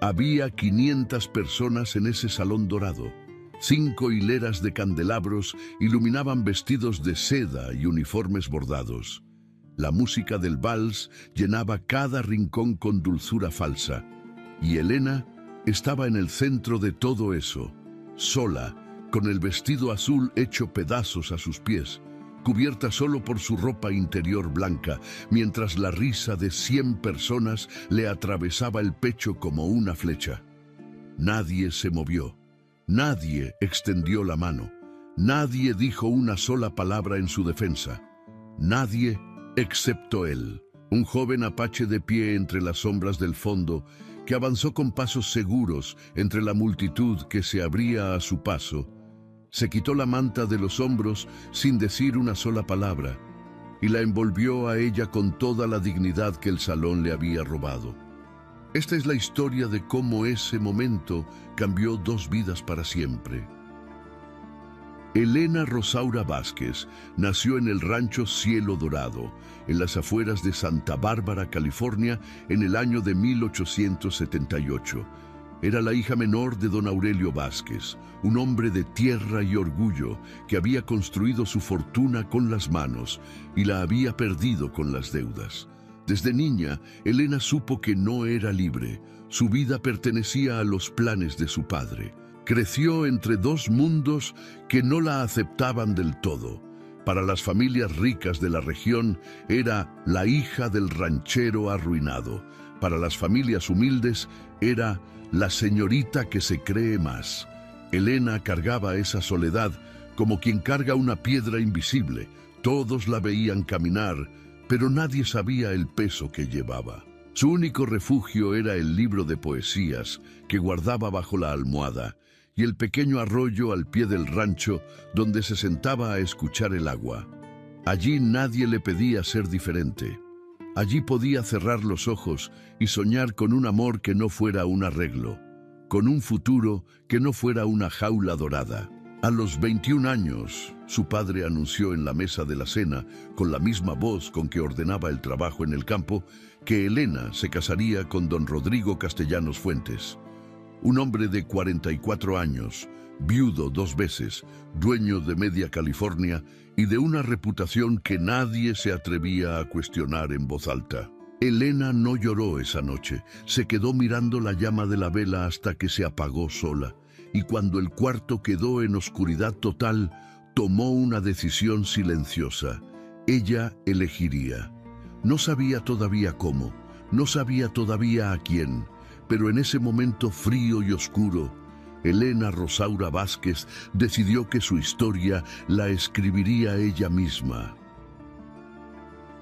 Había 500 personas en ese salón dorado. 5 hileras de candelabros iluminaban vestidos de seda y uniformes bordados. La música del vals llenaba cada rincón con dulzura falsa. Y Elena estaba en el centro de todo eso, sola, con el vestido azul hecho pedazos a sus pies, cubierta solo por su ropa interior blanca, mientras la risa de 100 personas le atravesaba el pecho como una flecha. Nadie se movió, nadie extendió la mano, nadie dijo una sola palabra en su defensa. Nadie excepto él, un joven apache de pie entre las sombras del fondo, que avanzó con pasos seguros entre la multitud que se abría a su paso. Se quitó la manta de los hombros sin decir una sola palabra y la envolvió a ella con toda la dignidad que el salón le había robado. Esta es la historia de cómo ese momento cambió 2 vidas para siempre. Elena Rosaura Vázquez nació en el rancho Cielo Dorado, en las afueras de Santa Bárbara, California, en el año de 1878. Era la hija menor de don Aurelio Vázquez, un hombre de tierra y orgullo que había construido su fortuna con las manos y la había perdido con las deudas. Desde niña, Elena supo que no era libre. Su vida pertenecía a los planes de su padre. Creció entre 2 mundos que no la aceptaban del todo. Para las familias ricas de la región, era la hija del ranchero arruinado. Para las familias humildes, era la señorita que se cree más. Elena cargaba esa soledad como quien carga una piedra invisible. Todos la veían caminar, pero nadie sabía el peso que llevaba. Su único refugio era el libro de poesías que guardaba bajo la almohada y el pequeño arroyo al pie del rancho donde se sentaba a escuchar el agua. Allí nadie le pedía ser diferente. Allí podía cerrar los ojos y soñar con un amor que no fuera un arreglo, con un futuro que no fuera una jaula dorada. A los 21 años, su padre anunció en la mesa de la cena, con la misma voz con que ordenaba el trabajo en el campo, que Elena se casaría con don Rodrigo Castellanos Fuentes, un hombre de 44 años, viudo 2 veces, dueño de media California y de una reputación que nadie se atrevía a cuestionar en voz alta. Elena no lloró esa noche, se quedó mirando la llama de la vela hasta que se apagó sola, y cuando el cuarto quedó en oscuridad total, tomó una decisión silenciosa. Ella elegiría. No sabía todavía cómo, no sabía todavía a quién, pero en ese momento frío y oscuro, Elena Rosaura Vázquez decidió que su historia la escribiría ella misma.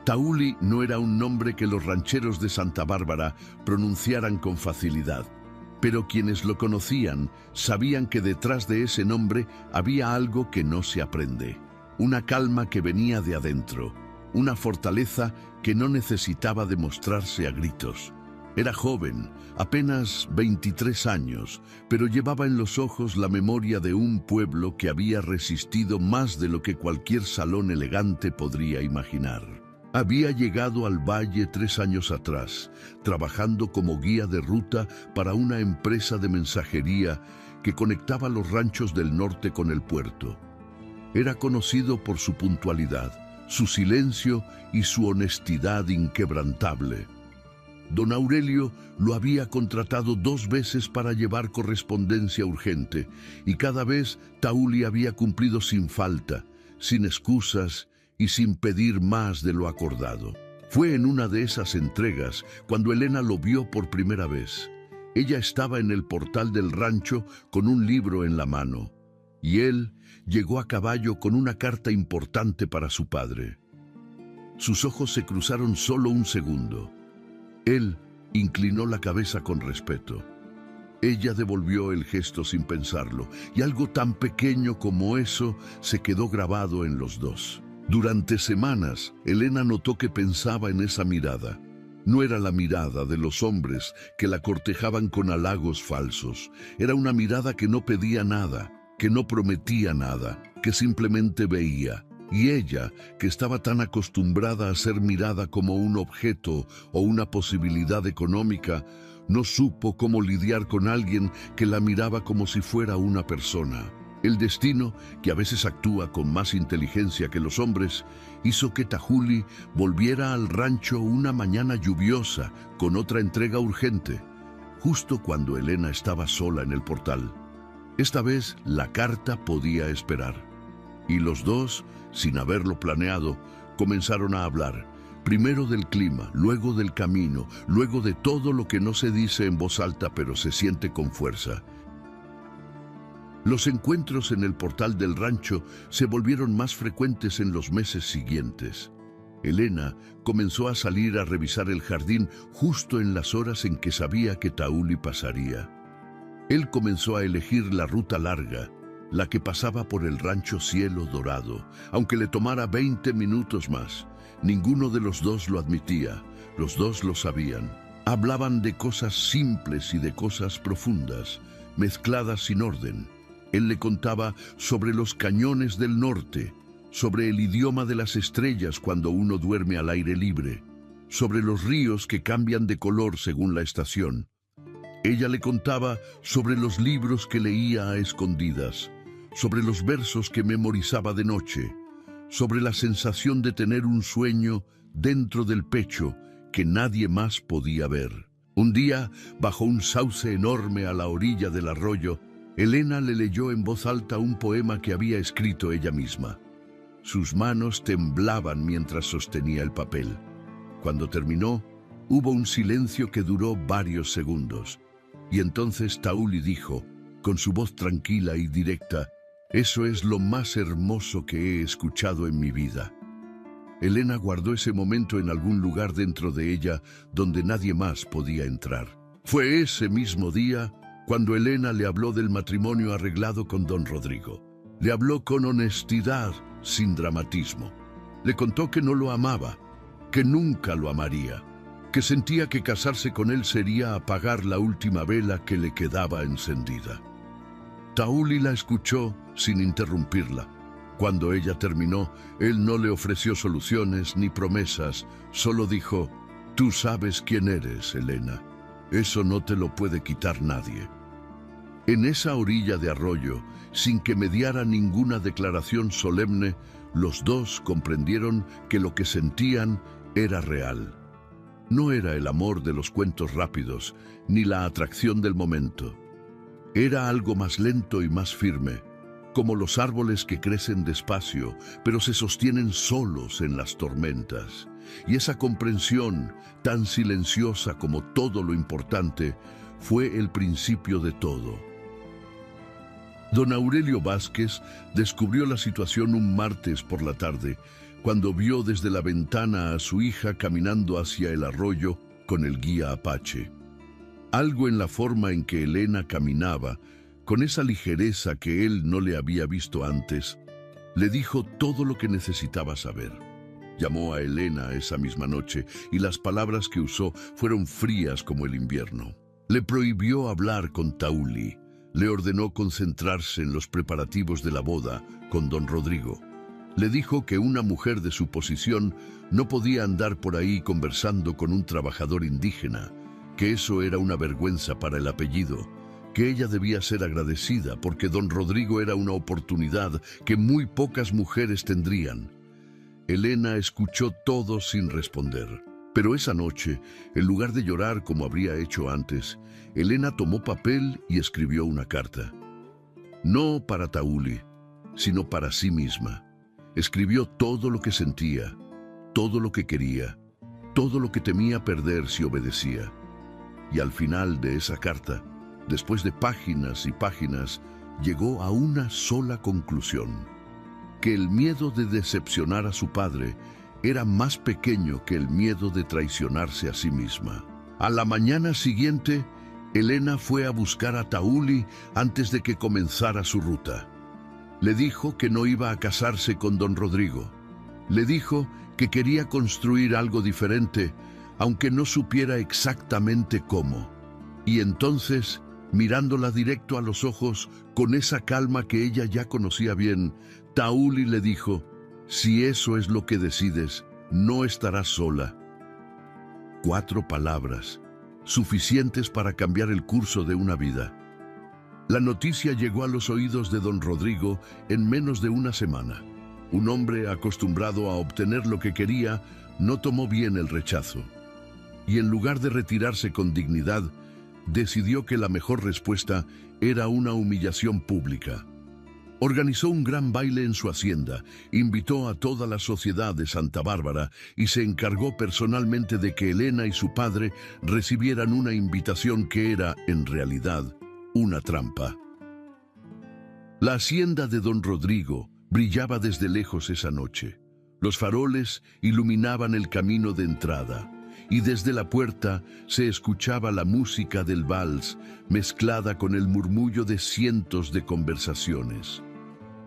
Tauli no era un nombre que los rancheros de Santa Bárbara pronunciaran con facilidad, pero quienes lo conocían sabían que detrás de ese nombre había algo que no se aprende, una calma que venía de adentro, una fortaleza que no necesitaba demostrarse a gritos. Era joven, apenas 23 años, pero llevaba en los ojos la memoria de un pueblo que había resistido más de lo que cualquier salón elegante podría imaginar. Había llegado al valle 3 años atrás, trabajando como guía de ruta para una empresa de mensajería que conectaba los ranchos del norte con el puerto. Era conocido por su puntualidad, su silencio y su honestidad inquebrantable. Don Aurelio lo había contratado 2 veces para llevar correspondencia urgente, y cada vez Tauli había cumplido sin falta, sin excusas y sin pedir más de lo acordado. Fue en una de esas entregas cuando Elena lo vio por primera vez. Ella estaba en el portal del rancho con un libro en la mano, y él llegó a caballo con una carta importante para su padre. Sus ojos se cruzaron solo un segundo. Él inclinó la cabeza con respeto. Ella devolvió el gesto sin pensarlo, y algo tan pequeño como eso se quedó grabado en los dos. Durante semanas, Elena notó que pensaba en esa mirada. No era la mirada de los hombres que la cortejaban con halagos falsos. Era una mirada que no pedía nada, que no prometía nada, que simplemente veía. Y ella, que estaba tan acostumbrada a ser mirada como un objeto o una posibilidad económica, No supo cómo lidiar con alguien que la miraba como si fuera una persona. El destino, que a veces actúa con más inteligencia que los hombres, hizo que Tahuli volviera al rancho una mañana lluviosa con otra entrega urgente, justo cuando Elena estaba sola en el portal. Esta vez la carta podía esperar. Y los dos, sin haberlo planeado, comenzaron a hablar. Primero del clima, luego del camino, luego de todo lo que no se dice en voz alta pero se siente con fuerza. Los encuentros en el portal del rancho se volvieron más frecuentes en los meses siguientes. Elena comenzó a salir a revisar el jardín justo en las horas en que sabía que Tahuli pasaría. Él comenzó a elegir la ruta larga, la que pasaba por el rancho Cielo Dorado, aunque le tomara 20 minutos más. Ninguno de los dos lo admitía, los dos lo sabían. Hablaban de cosas simples y de cosas profundas, mezcladas sin orden. Él le contaba sobre los cañones del norte, sobre el idioma de las estrellas cuando uno duerme al aire libre, sobre los ríos que cambian de color según la estación. Ella le contaba sobre los libros que leía a escondidas, sobre los versos que memorizaba de noche, sobre la sensación de tener un sueño dentro del pecho que nadie más podía ver. Un día, bajo un sauce enorme a la orilla del arroyo, Elena le leyó en voz alta un poema que había escrito ella misma. Sus manos temblaban mientras sostenía el papel. Cuando terminó, hubo un silencio que duró varios segundos. Y entonces Tahuli dijo, con su voz tranquila y directa, «Eso es lo más hermoso que he escuchado en mi vida». Elena guardó ese momento en algún lugar dentro de ella donde nadie más podía entrar. Fue ese mismo día cuando Elena le habló del matrimonio arreglado con don Rodrigo. Le habló con honestidad, sin dramatismo. Le contó que no lo amaba, que nunca lo amaría, que sentía que casarse con él sería apagar la última vela que le quedaba encendida. Tahuli la escuchó sin interrumpirla. Cuando ella terminó, él no le ofreció soluciones ni promesas, solo dijo, «Tú sabes quién eres, Elena. Eso no te lo puede quitar nadie». En esa orilla de arroyo, sin que mediara ninguna declaración solemne, los dos comprendieron que lo que sentían era real. No era el amor de los cuentos rápidos, ni la atracción del momento. Era algo más lento y más firme, como los árboles que crecen despacio, pero se sostienen solos en las tormentas. Y esa comprensión, tan silenciosa como todo lo importante, fue el principio de todo. Don Aurelio Vázquez descubrió la situación un martes por la tarde, cuando vio desde la ventana a su hija caminando hacia el arroyo con el guía Apache. Algo en la forma en que Elena caminaba, con esa ligereza que él no le había visto antes, le dijo todo lo que necesitaba saber. Llamó a Elena esa misma noche y las palabras que usó fueron frías como el invierno. Le prohibió hablar con Tahuli, le ordenó concentrarse en los preparativos de la boda con don Rodrigo. Le dijo que una mujer de su posición no podía andar por ahí conversando con un trabajador indígena, que eso era una vergüenza para el apellido, que ella debía ser agradecida porque don Rodrigo era una oportunidad que muy pocas mujeres tendrían. Elena escuchó todo sin responder. Pero esa noche, en lugar de llorar como habría hecho antes, Elena tomó papel y escribió una carta. No para Tahuli, sino para sí misma. Escribió todo lo que sentía, todo lo que quería, todo lo que temía perder si obedecía. Y al final de esa carta, después de páginas y páginas, llegó a una sola conclusión: que el miedo de decepcionar a su padre era más pequeño que el miedo de traicionarse a sí misma. A la mañana siguiente, Elena fue a buscar a Tahuli antes de que comenzara su ruta. Le dijo que no iba a casarse con don Rodrigo. Le dijo que quería construir algo diferente, aunque no supiera exactamente cómo. Y entonces, mirándola directo a los ojos, con esa calma que ella ya conocía bien, Tahuli le dijo: «Si eso es lo que decides, no estarás sola». 4 palabras, suficientes para cambiar el curso de una vida. La noticia llegó a los oídos de don Rodrigo en menos de una semana. Un hombre acostumbrado a obtener lo que quería no tomó bien el rechazo. Y en lugar de retirarse con dignidad, decidió que la mejor respuesta era una humillación pública. Organizó un gran baile en su hacienda, invitó a toda la sociedad de Santa Bárbara y se encargó personalmente de que Elena y su padre recibieran una invitación que era, en realidad, una trampa. La hacienda de don Rodrigo brillaba desde lejos esa noche. Los faroles iluminaban el camino de entrada y desde la puerta se escuchaba la música del vals mezclada con el murmullo de cientos de conversaciones.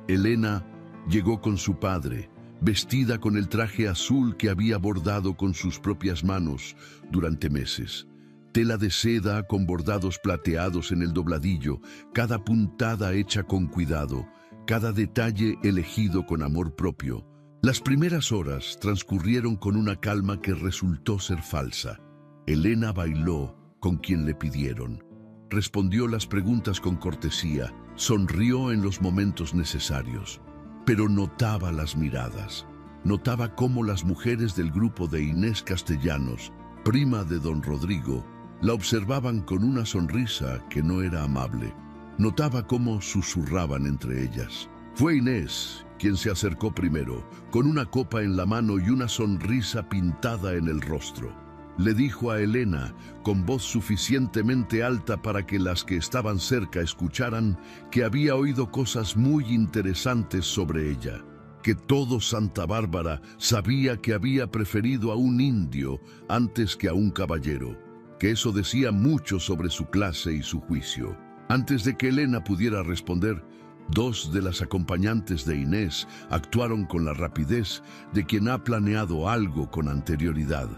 Elena llegó con su padre, vestida con el traje azul que había bordado con sus propias manos durante meses. Tela de seda con bordados plateados en el dobladillo, cada puntada hecha con cuidado, cada detalle elegido con amor propio. Las primeras horas transcurrieron con una calma que resultó ser falsa. Elena bailó con quien le pidieron. Respondió las preguntas con cortesía, sonrió en los momentos necesarios, pero notaba las miradas. Notaba cómo las mujeres del grupo de Inés Castellanos, prima de don Rodrigo, la observaban con una sonrisa que no era amable. Notaba cómo susurraban entre ellas. Fue Inés quien se acercó primero, con una copa en la mano y una sonrisa pintada en el rostro. Le dijo a Elena, con voz suficientemente alta para que las que estaban cerca escucharan, que había oído cosas muy interesantes sobre ella, que todo Santa Bárbara sabía que había preferido a un indio antes que a un caballero, que eso decía mucho sobre su clase y su juicio. Antes de que Elena pudiera responder, dos de las acompañantes de Inés actuaron con la rapidez de quien ha planeado algo con anterioridad.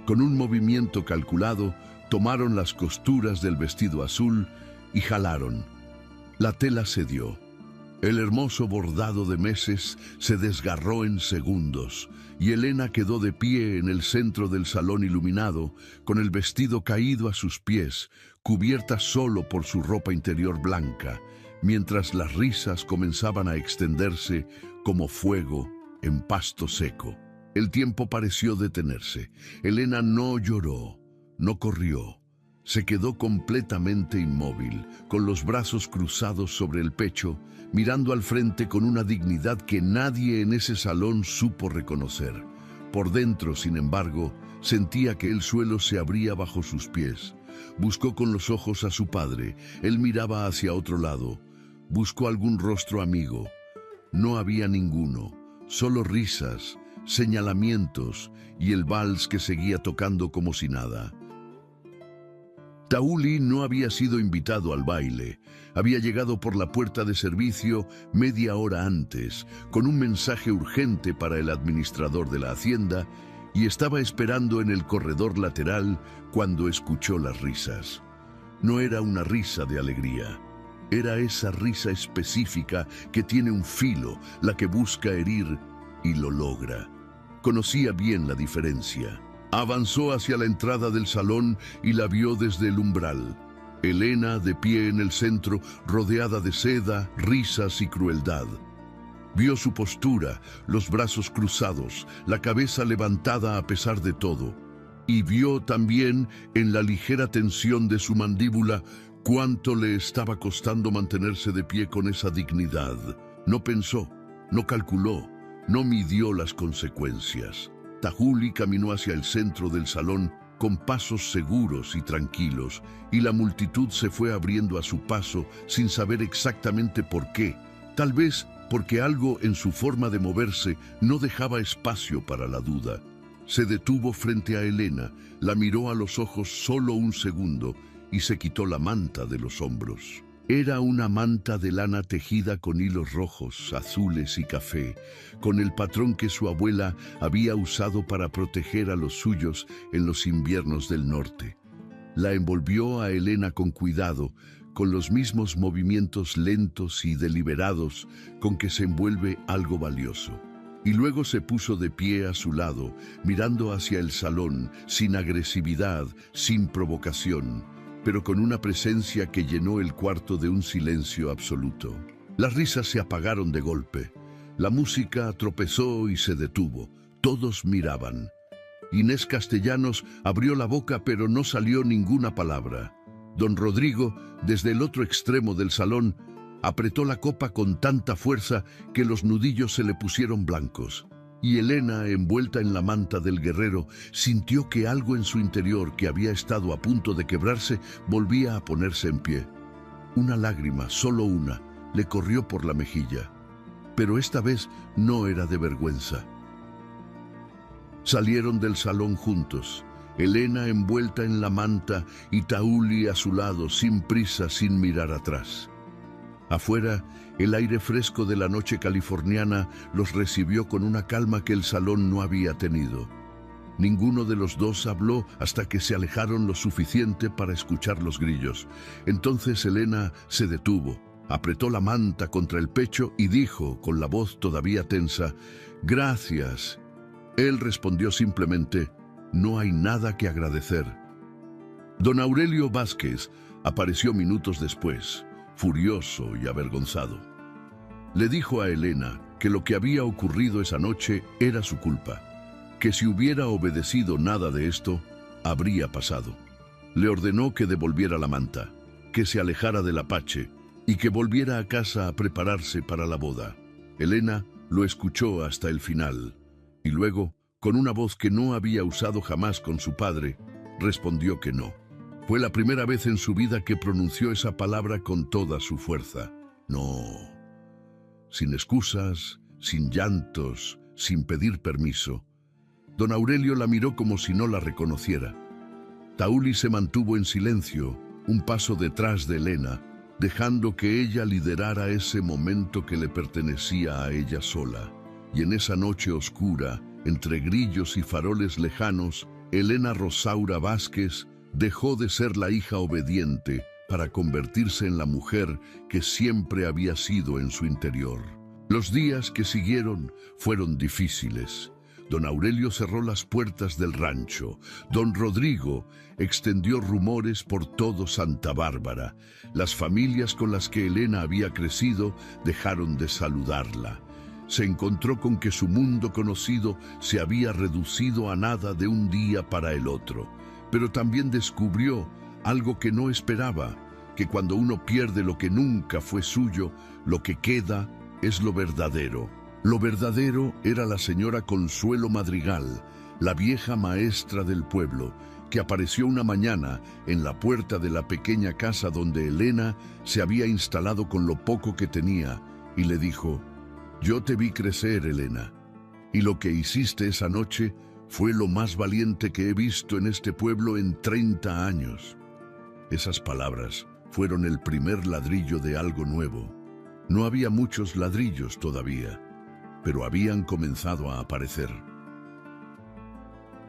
Con un movimiento calculado, tomaron las costuras del vestido azul y jalaron. La tela cedió. El hermoso bordado de meses se desgarró en segundos y Elena quedó de pie en el centro del salón iluminado, con el vestido caído a sus pies, cubierta solo por su ropa interior blanca, mientras las risas comenzaban a extenderse como fuego en pasto seco. El tiempo pareció detenerse. Elena no lloró, no corrió. Se quedó completamente inmóvil, con los brazos cruzados sobre el pecho, mirando al frente con una dignidad que nadie en ese salón supo reconocer. Por dentro, sin embargo, sentía que el suelo se abría bajo sus pies. Buscó con los ojos a su padre. Él miraba hacia otro lado. Buscó algún rostro amigo. No había ninguno, solo risas, señalamientos y el vals que seguía tocando como si nada. Tauli no había sido invitado al baile. Había llegado por la puerta de servicio media hora antes, con un mensaje urgente para el administrador de la hacienda, y estaba esperando en el corredor lateral cuando escuchó las risas. No era una risa de alegría. Era esa risa específica que tiene un filo, la que busca herir y lo logra. Conocía bien la diferencia. Avanzó hacia la entrada del salón y la vio desde el umbral. Elena, de pie en el centro, rodeada de seda, risas y crueldad. Vio su postura, los brazos cruzados, la cabeza levantada a pesar de todo. Y vio también, en la ligera tensión de su mandíbula, cuánto le estaba costando mantenerse de pie con esa dignidad. No pensó, no calculó, no midió las consecuencias. Tauli caminó hacia el centro del salón con pasos seguros y tranquilos, y la multitud se fue abriendo a su paso sin saber exactamente por qué. Tal vez porque algo en su forma de moverse no dejaba espacio para la duda. Se detuvo frente a Elena, la miró a los ojos solo un segundo y se quitó la manta de los hombros. Era una manta de lana tejida con hilos rojos, azules y café, con el patrón que su abuela había usado para proteger a los suyos en los inviernos del norte. La envolvió a Elena con cuidado, con los mismos movimientos lentos y deliberados con que se envuelve algo valioso. y luego se puso de pie a su lado, mirando hacia el salón, sin agresividad, sin provocación, pero con una presencia que llenó el cuarto de un silencio absoluto. Las risas se apagaron de golpe. La música tropezó y se detuvo. Todos miraban. Inés Castellanos abrió la boca, pero no salió ninguna palabra. Don Rodrigo, desde el otro extremo del salón, apretó la copa con tanta fuerza que los nudillos se le pusieron blancos. Y Elena, envuelta en la manta del guerrero, sintió que algo en su interior, que había estado a punto de quebrarse, volvía a ponerse en pie. Una lágrima, solo una, le corrió por la mejilla. Pero esta vez no era de vergüenza. Salieron del salón juntos, Elena envuelta en la manta y Tauli a su lado, sin prisa, sin mirar atrás. Afuera, el aire fresco de la noche californiana los recibió con una calma que el salón no había tenido. Ninguno de los dos habló hasta que se alejaron lo suficiente para escuchar los grillos. Entonces Elena se detuvo, apretó la manta contra el pecho y dijo, con la voz todavía tensa, «Gracias». Él respondió simplemente, «No hay nada que agradecer». Don Aurelio Vázquez apareció minutos después, furioso y avergonzado. Le dijo a Elena que lo que había ocurrido esa noche era su culpa, que si hubiera obedecido nada de esto, habría pasado. Le ordenó que devolviera la manta, que se alejara del Apache y que volviera a casa a prepararse para la boda. Elena lo escuchó hasta el final y luego, con una voz que no había usado jamás con su padre, respondió que no. Fue la primera vez en su vida que pronunció esa palabra con toda su fuerza. No. Sin excusas, sin llantos, sin pedir permiso. Don Aurelio la miró como si no la reconociera. Tauli se mantuvo en silencio, un paso detrás de Elena, dejando que ella liderara ese momento que le pertenecía a ella sola. Y en esa noche oscura, entre grillos y faroles lejanos, Elena Rosaura Vázquez dejó de ser la hija obediente para convertirse en la mujer que siempre había sido en su interior. Los días que siguieron fueron difíciles. Don Aurelio cerró las puertas del rancho. Don Rodrigo extendió rumores por todo Santa Bárbara. Las familias con las que Elena había crecido dejaron de saludarla. Se encontró con que su mundo conocido se había reducido a nada de un día para el otro. Pero también descubrió algo que no esperaba, que cuando uno pierde lo que nunca fue suyo, lo que queda es lo verdadero. Lo verdadero era la señora Consuelo Madrigal, la vieja maestra del pueblo, que apareció una mañana en la puerta de la pequeña casa donde Elena se había instalado con lo poco que tenía, y le dijo, «Yo te vi crecer, Elena, y lo que hiciste esa noche fue lo más valiente que he visto en este pueblo en 30 años». Esas palabras fueron el primer ladrillo de algo nuevo. No había muchos ladrillos todavía, pero habían comenzado a aparecer.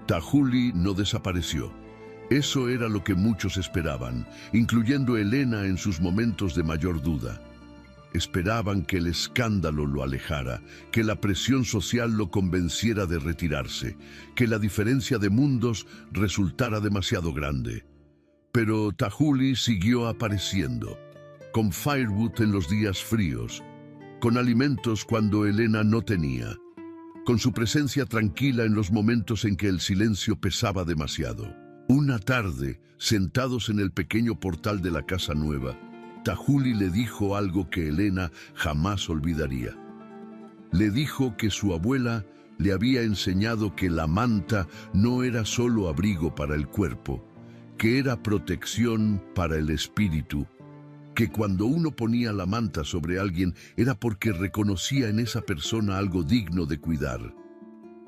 Tajuli no desapareció. Eso era lo que muchos esperaban, incluyendo Elena en sus momentos de mayor duda. Esperaban que el escándalo lo alejara, que la presión social lo convenciera de retirarse, que la diferencia de mundos resultara demasiado grande. Pero Tajuli siguió apareciendo, con firewood en los días fríos, con alimentos cuando Elena no tenía, con su presencia tranquila en los momentos en que el silencio pesaba demasiado. Una tarde, sentados en el pequeño portal de la casa nueva, Tajuli le dijo algo que Elena jamás olvidaría. Le dijo que su abuela le había enseñado que la manta no era solo abrigo para el cuerpo, que era protección para el espíritu, que cuando uno ponía la manta sobre alguien era porque reconocía en esa persona algo digno de cuidar.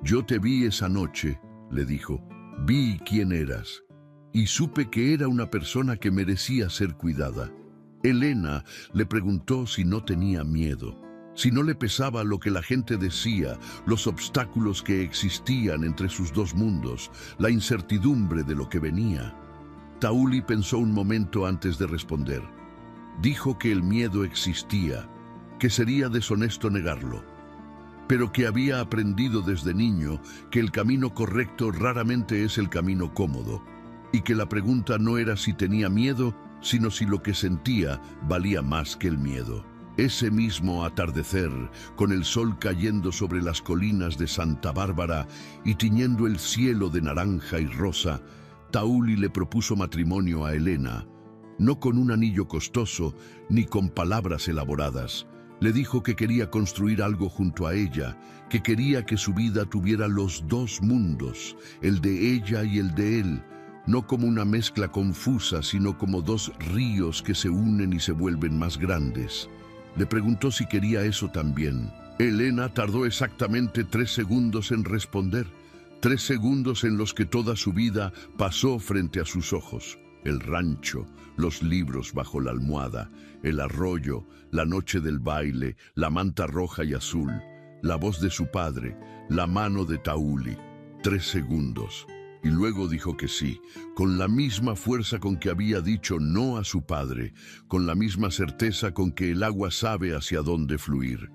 «Yo te vi esa noche», le dijo, «vi quién eras, y supe que era una persona que merecía ser cuidada». Elena le preguntó si no tenía miedo, si no le pesaba lo que la gente decía, los obstáculos que existían entre sus dos mundos, la incertidumbre de lo que venía. Tauli pensó un momento antes de responder. Dijo que el miedo existía, que sería deshonesto negarlo. pero que había aprendido desde niño que el camino correcto raramente es el camino cómodo, y que la pregunta no era si tenía miedo, sino si lo que sentía valía más que el miedo. Ese mismo atardecer, con el sol cayendo sobre las colinas de Santa Bárbara y tiñendo el cielo de naranja y rosa, Tauli le propuso matrimonio a Elena, no con un anillo costoso ni con palabras elaboradas. Le dijo que quería construir algo junto a ella, que quería que su vida tuviera los dos mundos, el de ella y el de él, no como una mezcla confusa, sino como dos ríos que se unen y se vuelven más grandes. Le preguntó si quería eso también. Elena tardó exactamente 3 segundos en responder, 3 segundos en los que toda su vida pasó frente a sus ojos. El rancho, los libros bajo la almohada, el arroyo, la noche del baile, la manta roja y azul, la voz de su padre, la mano de Tauli. 3 segundos. Y luego dijo que sí, con la misma fuerza con que había dicho no a su padre, con la misma certeza con que el agua sabe hacia dónde fluir.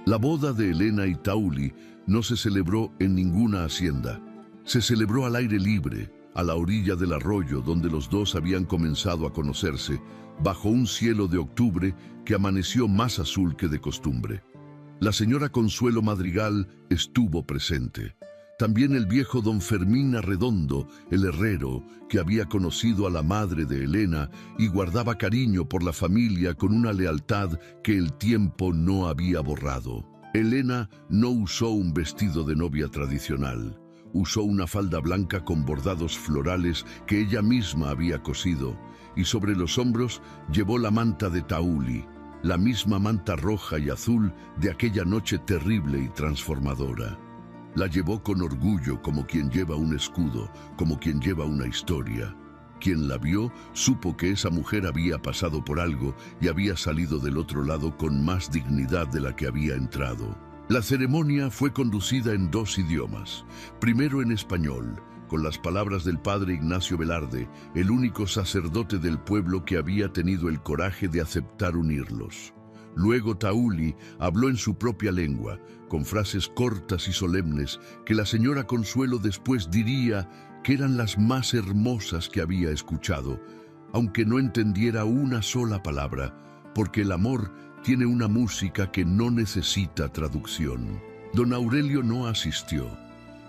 La boda de Elena y Tauli no se celebró en ninguna hacienda. Se celebró al aire libre, a la orilla del arroyo donde los dos habían comenzado a conocerse, bajo un cielo de octubre que amaneció más azul que de costumbre. La señora Consuelo Madrigal estuvo presente. También el viejo don Fermín Arredondo, el herrero, que había conocido a la madre de Elena y guardaba cariño por la familia con una lealtad que el tiempo no había borrado. Elena no usó un vestido de novia tradicional. Usó una falda blanca con bordados florales que ella misma había cosido, y sobre los hombros llevó la manta de Tauli, la misma manta roja y azul de aquella noche terrible y transformadora. La llevó con orgullo, como quien lleva un escudo, como quien lleva una historia. Quien la vio supo que esa mujer había pasado por algo y había salido del otro lado con más dignidad de la que había entrado. La ceremonia fue conducida en 2 idiomas. Primero en español, con las palabras del padre Ignacio Velarde, el único sacerdote del pueblo que había tenido el coraje de aceptar unirlos. Luego Tauli habló en su propia lengua, con frases cortas y solemnes que la señora Consuelo después diría que eran las más hermosas que había escuchado, aunque no entendiera una sola palabra, porque el amor tiene una música que no necesita traducción. Don Aurelio no asistió.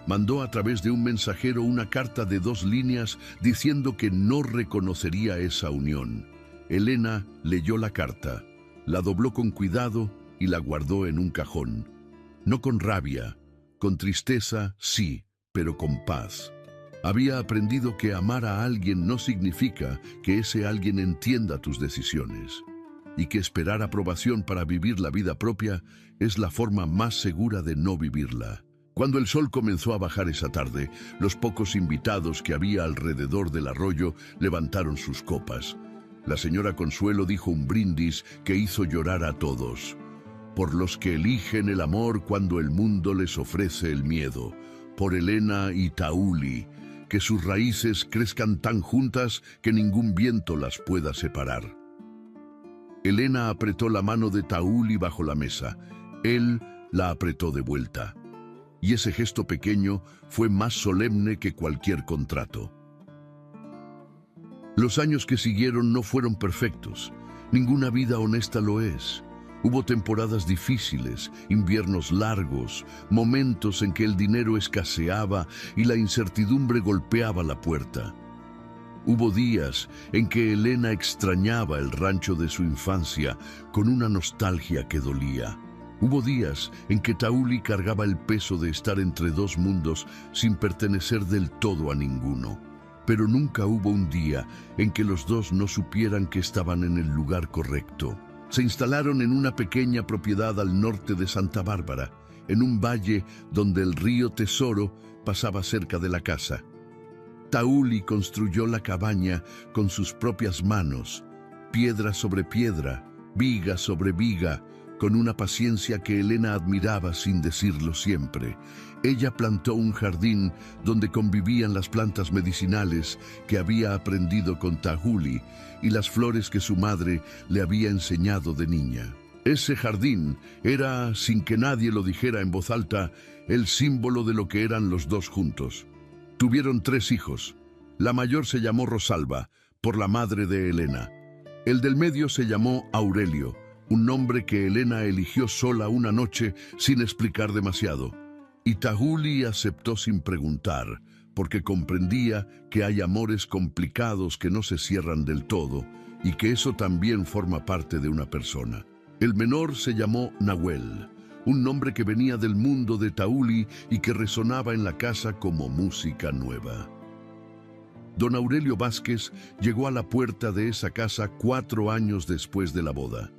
Mandó a través de un mensajero una carta de 2 líneas diciendo que no reconocería esa unión. Elena leyó la carta, la dobló con cuidado y la guardó en un cajón. No con rabia, con tristeza, sí, pero con paz. Había aprendido que amar a alguien no significa que ese alguien entienda tus decisiones, y que esperar aprobación para vivir la vida propia es la forma más segura de no vivirla. Cuando el sol comenzó a bajar esa tarde, los pocos invitados que había alrededor del arroyo levantaron sus copas. La señora Consuelo dijo un brindis que hizo llorar a todos. Por los que eligen el amor cuando el mundo les ofrece el miedo. Por Elena y Tauli, que sus raíces crezcan tan juntas que ningún viento las pueda separar. Elena apretó la mano de Tauli bajo la mesa. Él la apretó de vuelta. Y ese gesto pequeño fue más solemne que cualquier contrato. Los años que siguieron no fueron perfectos. Ninguna vida honesta lo es. Hubo temporadas difíciles, inviernos largos, momentos en que el dinero escaseaba y la incertidumbre golpeaba la puerta. Hubo días en que Elena extrañaba el rancho de su infancia con una nostalgia que dolía. Hubo días en que Tauli cargaba el peso de estar entre 2 mundos sin pertenecer del todo a ninguno. Pero nunca hubo un día en que los dos no supieran que estaban en el lugar correcto. Se instalaron en una pequeña propiedad al norte de Santa Bárbara, en un valle donde el río Tesoro pasaba cerca de la casa. Tauli construyó la cabaña con sus propias manos, piedra sobre piedra, viga sobre viga, con una paciencia que Elena admiraba sin decirlo siempre. Ella plantó un jardín donde convivían las plantas medicinales que había aprendido con Tauli y las flores que su madre le había enseñado de niña. Ese jardín era, sin que nadie lo dijera en voz alta, el símbolo de lo que eran los dos juntos. Tuvieron 3 hijos. La mayor se llamó Rosalba, por la madre de Elena. El del medio se llamó Aurelio, un nombre que Elena eligió sola una noche sin explicar demasiado. Y Tahuli aceptó sin preguntar, porque comprendía que hay amores complicados que no se cierran del todo y que eso también forma parte de una persona. El menor se llamó Nahuel, un nombre que venía del mundo de Tahuli y que resonaba en la casa como música nueva. Don Aurelio Vázquez llegó a la puerta de esa casa 4 años después de la boda.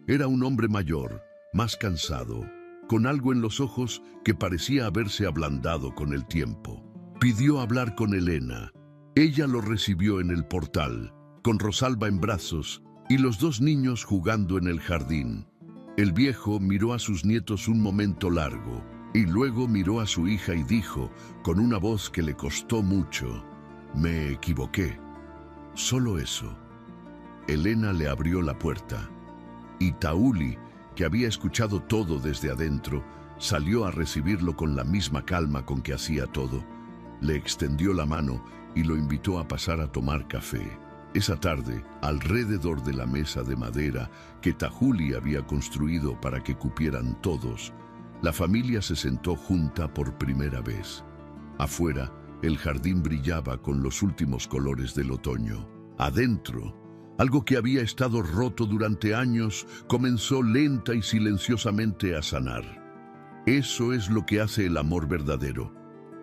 Era un hombre mayor, más cansado, con algo en los ojos que parecía haberse ablandado con el tiempo. Pidió hablar con Elena. Ella lo recibió en el portal, con Rosalba en brazos y los 2 niños jugando en el jardín. El viejo miró a sus nietos un momento largo y luego miró a su hija y dijo, con una voz que le costó mucho: «Me equivoqué». Solo eso. Elena le abrió la puerta y Tahuli, que había escuchado todo desde adentro, salió a recibirlo con la misma calma con que hacía todo. Le extendió la mano y lo invitó a pasar a tomar café. Esa tarde, alrededor de la mesa de madera que Tahuli había construido para que cupieran todos, la familia se sentó junta por primera vez. Afuera, el jardín brillaba con los últimos colores del otoño. Adentro, algo que había estado roto durante años comenzó lenta y silenciosamente a sanar. Eso es lo que hace el amor verdadero.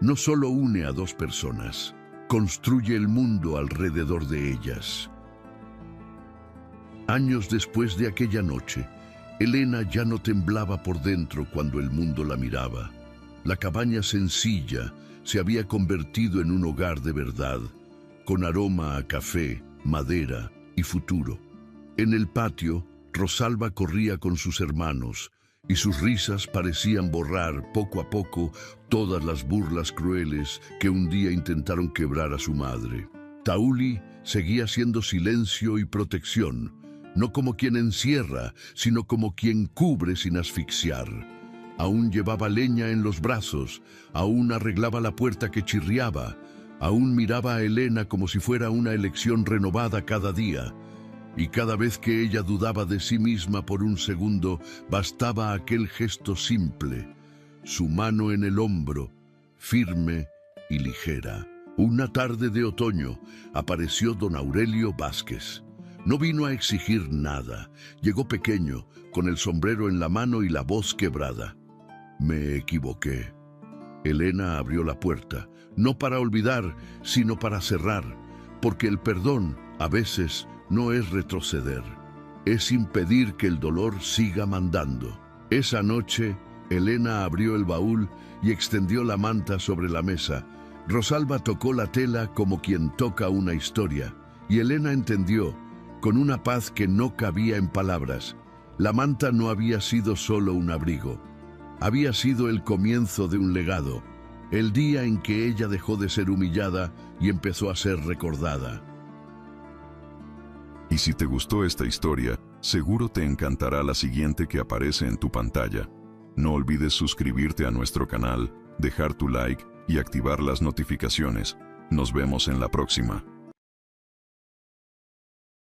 No solo une a 2 personas, construye el mundo alrededor de ellas. Años después de aquella noche, Elena ya no temblaba por dentro cuando el mundo la miraba. La cabaña sencilla se había convertido en un hogar de verdad, con aroma a café, madera y futuro. En el patio, Rosalba corría con sus hermanos, y sus risas parecían borrar poco a poco todas las burlas crueles que un día intentaron quebrar a su madre. Tahuli seguía siendo silencio y protección, no como quien encierra, sino como quien cubre sin asfixiar. Aún llevaba leña en los brazos, aún arreglaba la puerta que chirriaba, aún miraba a Elena como si fuera una elección renovada cada día. Y cada vez que ella dudaba de sí misma por un segundo, bastaba aquel gesto simple, su mano en el hombro, firme y ligera. Una tarde de otoño apareció don Aurelio Vázquez. No vino a exigir nada. Llegó pequeño, con el sombrero en la mano y la voz quebrada. «Me equivoqué». Elena abrió la puerta, no para olvidar, sino para cerrar, porque el perdón, a veces, no es retroceder, es impedir que el dolor siga mandando. Esa noche, Elena abrió el baúl y extendió la manta sobre la mesa. Rosalba tocó la tela como quien toca una historia, y Elena entendió, con una paz que no cabía en palabras. La manta no había sido solo un abrigo, había sido el comienzo de un legado, el día en que ella dejó de ser humillada y empezó a ser recordada. Y si te gustó esta historia, seguro te encantará la siguiente que aparece en tu pantalla. No olvides suscribirte a nuestro canal, dejar tu like y activar las notificaciones. Nos vemos en la próxima.